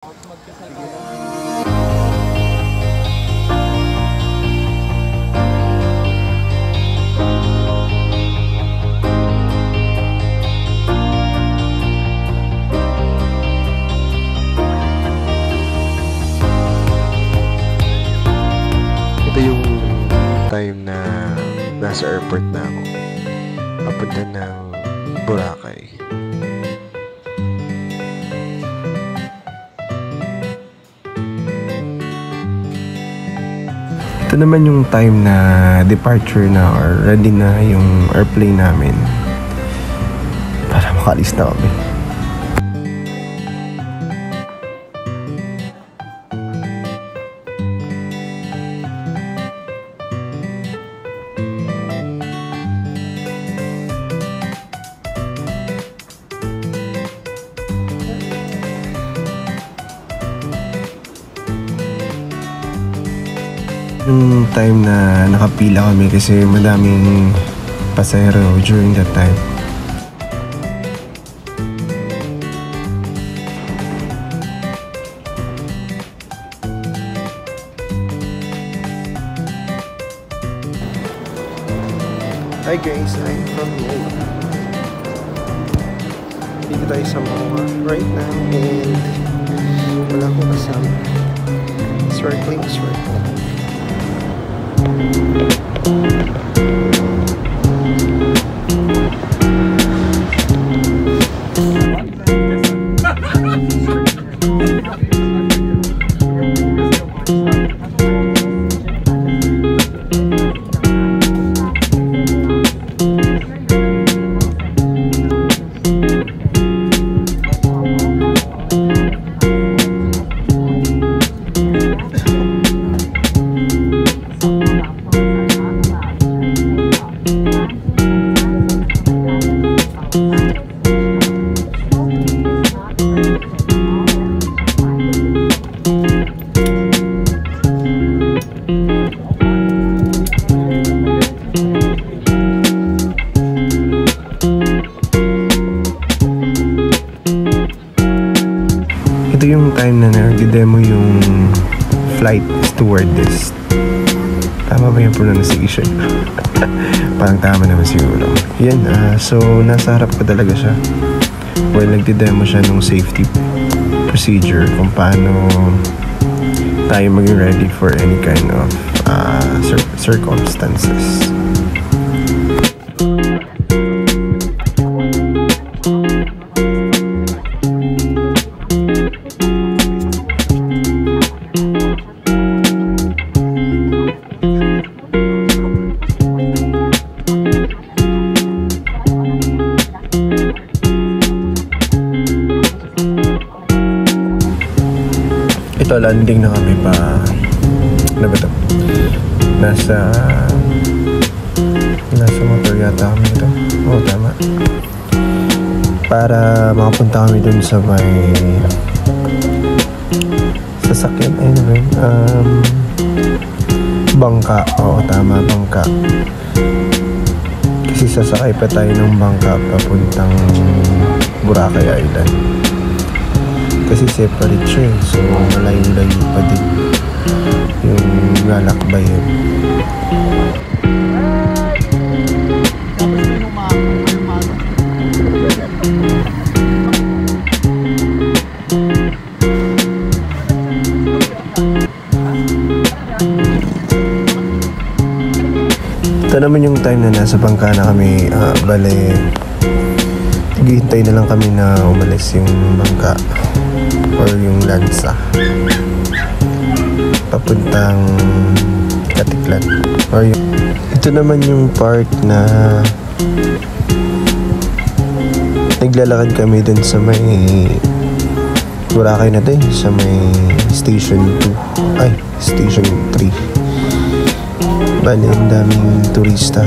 Ito yung time na nasa airport na ako. Papunta ng Boracay. Ito naman yung time na departure na or ready na yung airplane namin para makalis na kami. Yung time na nakapila kami kasi madaming pasahero during that time. Hi guys, I'm from Yale. Dito tayo sa MOA right now and wala akong kasama. Snorkeling. Ito yung time na nag-demo yung flight stewardess. Tama ba yung pronunciation? Parang tama naman siguro. Yan, so nasa harap ko talaga siya. Well, nag-demo siya ng safety procedure kung paano tayo maging ready for any kind of circumstances. Ito, landing na kami pa. Ano ba ito? Nasa motor yata kami ito. Oo, tama. Para makapunta kami dun sa may sasakyan. Ayun na rin. Bangka. Oo, tama, bangka. Kasi sasakay pa tayo ng bangka papuntang Boracay Island. Kasi separate siya, so malayo-layo pa din yung lalakbayin. Ito naman yung time na nasa bangka na kami, bale hintay na lang kami na umalis yung bangka or yung lansa papuntang Katiklan. Or ito naman yung part na naglalakad kami dun sa may Boracay na din, sa may Station 2 ay Station 3. Bale, ang daming turista,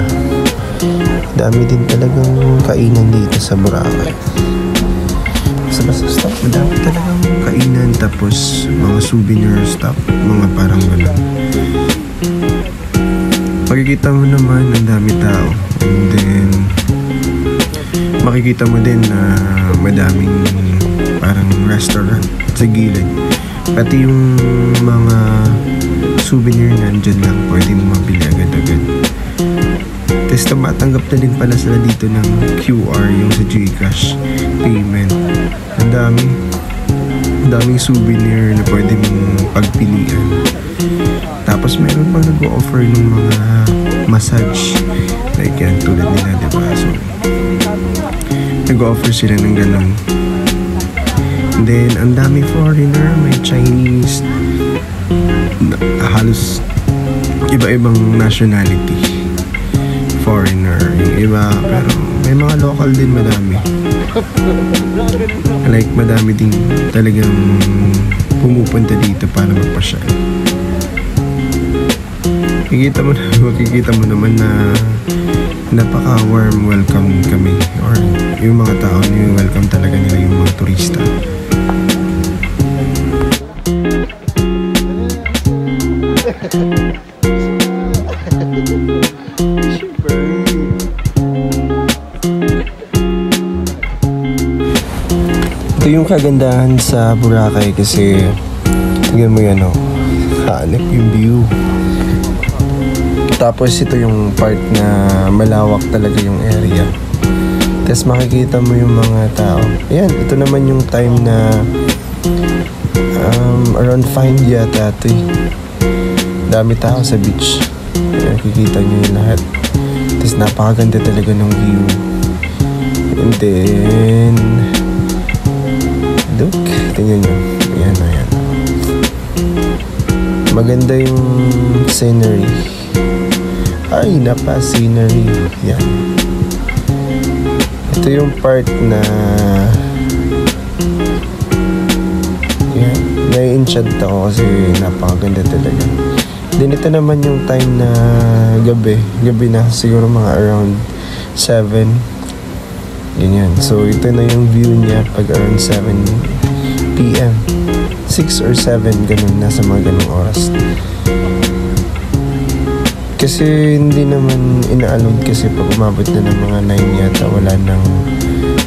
dami din talagang kainan dito sa Boracay. Basta stop, madami talagang kainan, tapos mga souvenir stop, mga parang gano'n. Makikita mo naman ang dami tao, and then makikita mo din na madaming parang restaurant sa gilid. Pati yung mga souvenir nandyan lang, pwede mo mabili agad-agad. Tapos tumatanggap na din pala sila dito ng QR, yung sa GCash payment. Ang daming souvenir na pwede mong pagpilian. Tapos meron pang nag-o-offer ng mga massage, like yan, tulad nila, diba? So nag-o-offer sila ng ganun. And then ang dami foreigner, may Chinese, halos iba-ibang nationality foreigner, yung iba, pero may mga local din madami. Like madami din talagang pumupunta dito para magpasyal. Makikita mo naman na napaka-warm welcome kami, or yung mga tao niyo, welcome talaga nila yung mga turista. Ito yung kagandahan sa Boracay kasi tingnan mo yan, oh, hanap yung view. Tapos ito yung part na malawak talaga yung area. Tapos makikita mo yung mga tao. Ayan, ito naman yung time na around 5 yata ito eh. Dami tao sa beach. Ayan, makikita nyo yung lahat. Tapos napakaganda talaga ng view. And then look, tingnan nyo. Ayan, ayan. Maganda yung scenery. Ay, scenery. Yan. Ito yung part na yan, nai-enchant ako kasi napakaganda talaga. Then ito naman yung time na gabi na, siguro mga around 7. Ganyan. So ito na yung view niya pag around 7 PM, 6 or 7, ganun, nasa mga ganung oras. Kasi hindi naman ina-allowed kasi pag umabot na ng mga 9 yata, wala nang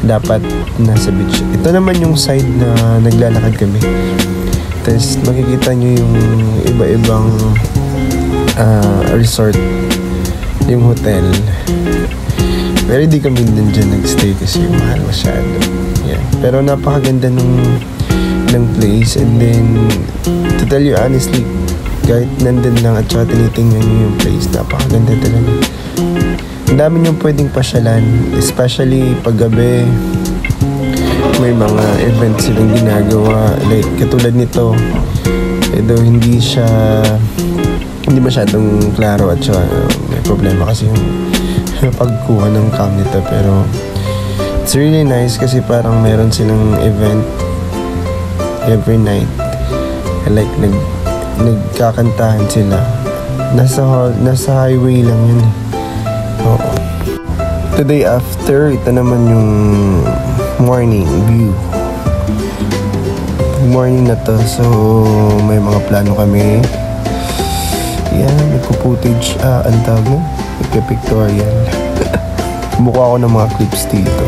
dapat nasa beach. Ito naman yung side na naglalakad kami. Tapos makikita nyo yung iba-ibang resort, yung hotel. Pero di kami din dyan nagstay kasi mahal masyado. Yeah. Pero napakaganda ng place. And then, to tell you honestly, kahit nandun lang at saka tinitingnan nyo yung place, napakaganda talaga. Ang dami nyo pwedeng pasyalan, especially pag gabi. May mga events silang ginagawa, like katulad nito. Ito hindi masyadong klaro at saka may problema kasi yung pagkuha ng cam nito, pero it's really nice kasi parang meron silang event every night. Like nagkakantahan sila. Nasa highway lang yun. Oo. Today after, ito naman yung morning view. Morning na to, so may mga plano kami. Yan, nagpo-footage, ang tawag mo? Nagka-pictorial. Mukha ako ng mga clips dito.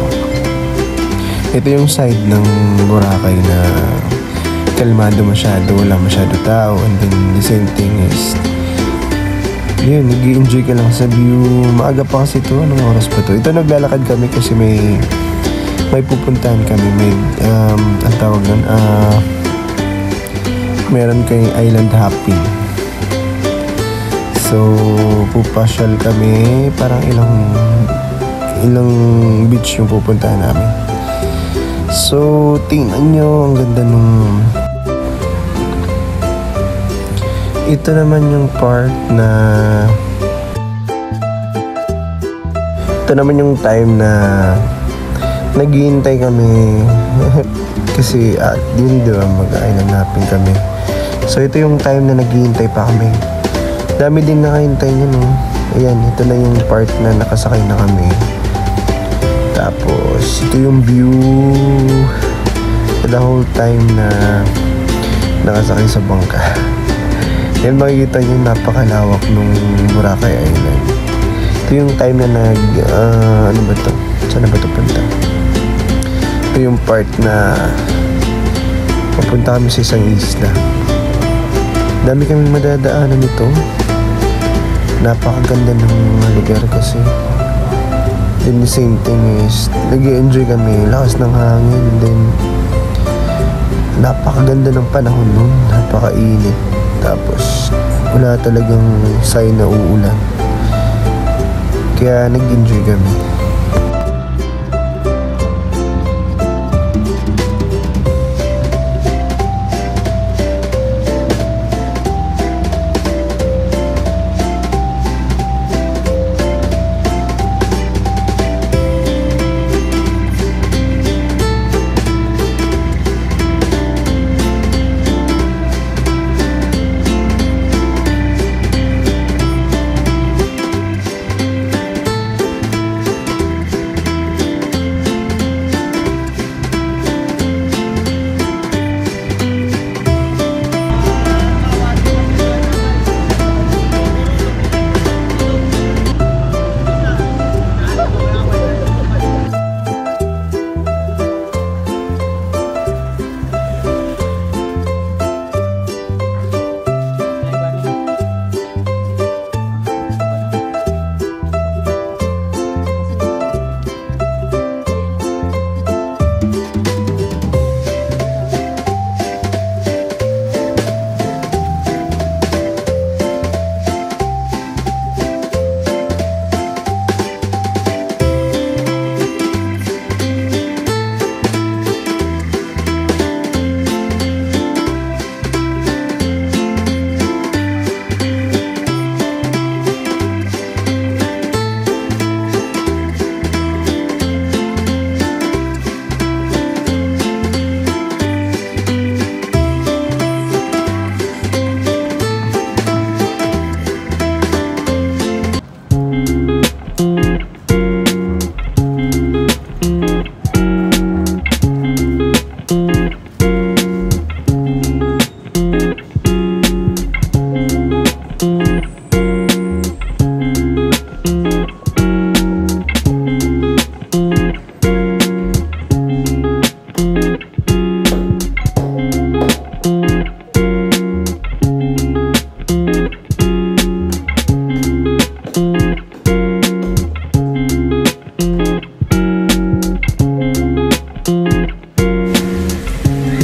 Ito yung side ng Boracay na kalmado masyado, wala masyado tao. And then the same thing is yun, nag-i-enjoy ka lang sa view. Maaga pa kasi ito, anong oras pa to? Ito naglalakad kami kasi may pupuntahan kami. May ang tawag nun, meron kayong island hopping. So pupasyal kami, parang ilang beach yung pupuntahan namin. So tingnan nyo, ang ganda nung ito naman yung part na ito naman yung time na naghihintay kami kasi yun, diba, mag-island hopping kami. So ito yung time na naghihintay pa kami. Dami din nakahintay nyo, no? Ayan, ito na yung part na nakasakay na kami. Tapos ito yung view the whole time na nakasakay sa bangka. Yan, makikita nyo napakalawak nung Boracay Island. Ito yung time na ano ba to? Saan na ba to punta? Ito yung part na Papunta kami sa isang isla. Dami kaming madadaanan nito. Napakaganda ng mga lugar kasi. Then the same thing is, nag-enjoy kami, lakas ng hangin. Then, napakaganda ng panahon nun. Napakainit. Tapos, wala talagang sign na uulan. Kaya nag-enjoy kami.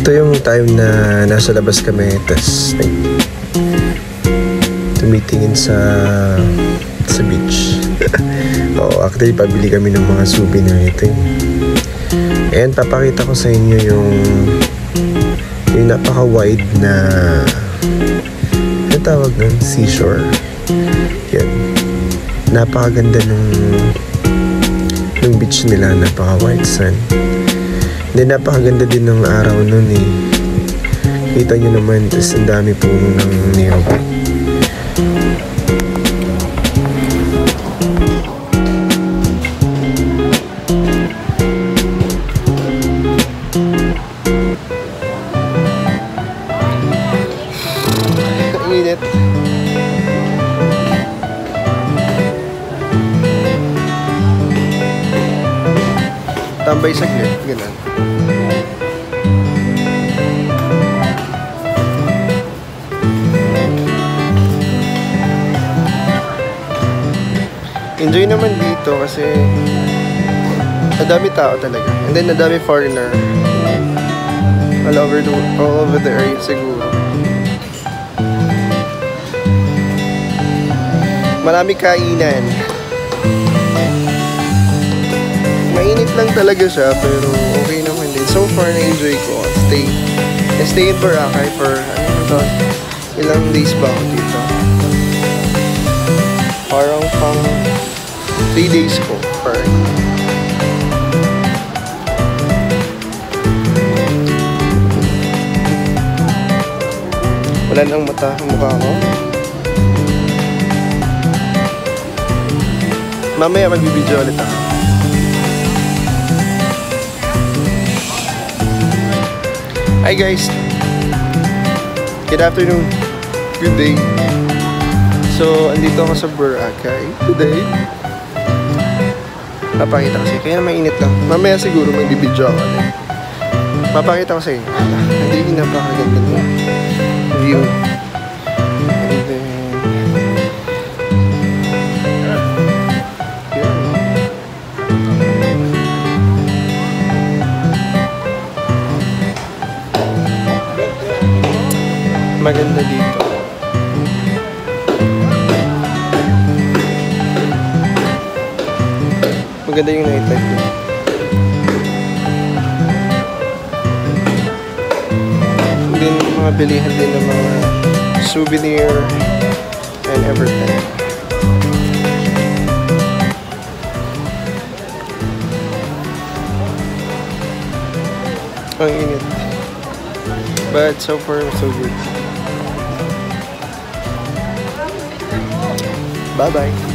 Ito yung time na nasa labas kami, tas tumitingin sa beach. Oo, actually pabili kami ng mga souvenir ito. And papakita ko sa inyo yung napaka-wide na tawag ng seashore. Yan. Napakaganda ng beach nila, napaka-white sand. Then napakaganda din ng araw nun eh. Kita nyo naman, tas ang dami puno ng niyog. Init. Tambay saglit, ganun. Enjoy naman dito kasi nadami tao talaga. And then nadami foreigner all over the area siguro. Marami kainan. Mainit lang talaga siya pero okay naman din. So far na-enjoy ko. Stay in Boracay for ilang days ba ako dito. Parang pang 3 days ko. Wala nang mata ang mukha ko. Mamaya magbibideo ulit ako. Hi guys! Good afternoon. Good day. So, andito ako sa Boracay today. Napakita kasi, kaya mainit lang. Mamaya siguro magbibideo ako ulit. Papakita ko sa inyo. Hindi napakaganda ng view. And then, maganda dito. Maganda yung night life dito. Din mga bilihan din ng mga souvenir and everything. Ang init. But so far, so good. Bye-bye.